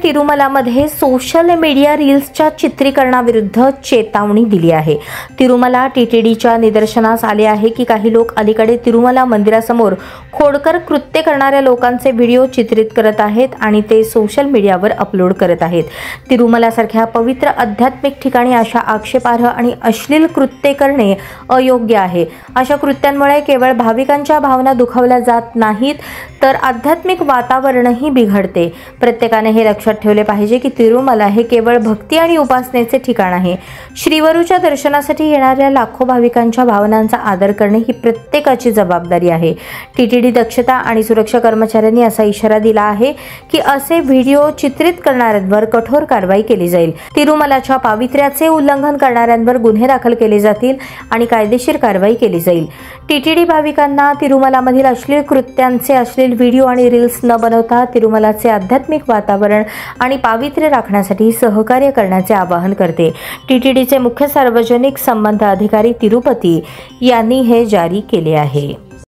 तिरुमलामध्ये social media रील्सच्या चित्रीकरणाविरुद्ध चेतावणी दिली आहे। तिरुमला टीटीडीच्या निदर्शनास आले आहे की काही लोक अलीकडे तिरुमला मंदिरासमोर खोडकर कृत्य करणाऱ्या लोकांचे व्हिडिओ चित्रित करत आहेत आणि ते सोशल मीडियावर अपलोड करत आहेत। तिरुमलासारख्या पवित्र आध्यात्मिक ठिकाणी अशा आक्षेपार्ह आणि अश्लील कृत्ये करणे अयोग्य आहे। अशा कृत्यांमुळे केवळ भाविकांच्या भावना दुखावल्या जात नाहीत तर आध्यात्मिक वातावरणही बिघडते। प्रत्येकाने हे लक्षात ठेवले पाहिजे की तिरुमला हे केवळ भक्ती आणि उपासनेचे ठिकाण आहे। श्रीवरूच्या दर्शनासाठी येणाऱ्या लाखो भाविकांच्या भावनांचा आदर करणे ही प्रत्येकाची जबाबदारी आहे। टीटीडी दक्षता आणि सुरक्षा कर्मचाऱ्यांनी असा इशारा दिला आहे की असे व्हिडिओ चित्रित करणाऱ्यांवर कठोर कारवाई केली जाईल। तिरुमलाच्या पावित्र्याचे उल्लंघन करणाऱ्यांवर गुन्हे दाखल केले जातील आणि कायदेशीर कारवाई केली जाईल। टीटीडी भाविकांना तिरुमलामधील अश्लील कृत्यांचे अश्लील व्हिडिओ आणि रील्स न बनवता तिरुमलाचे आध्यात्मिक वातावरण आणि पावित्र्य राखण्यासाठी सहकार्य करण्याचे आवाहन करते। टीटीडीचे मुख्य सार्वजनिक संबंध अधिकारी तिरुपती यांनी हे जारी केले आहे।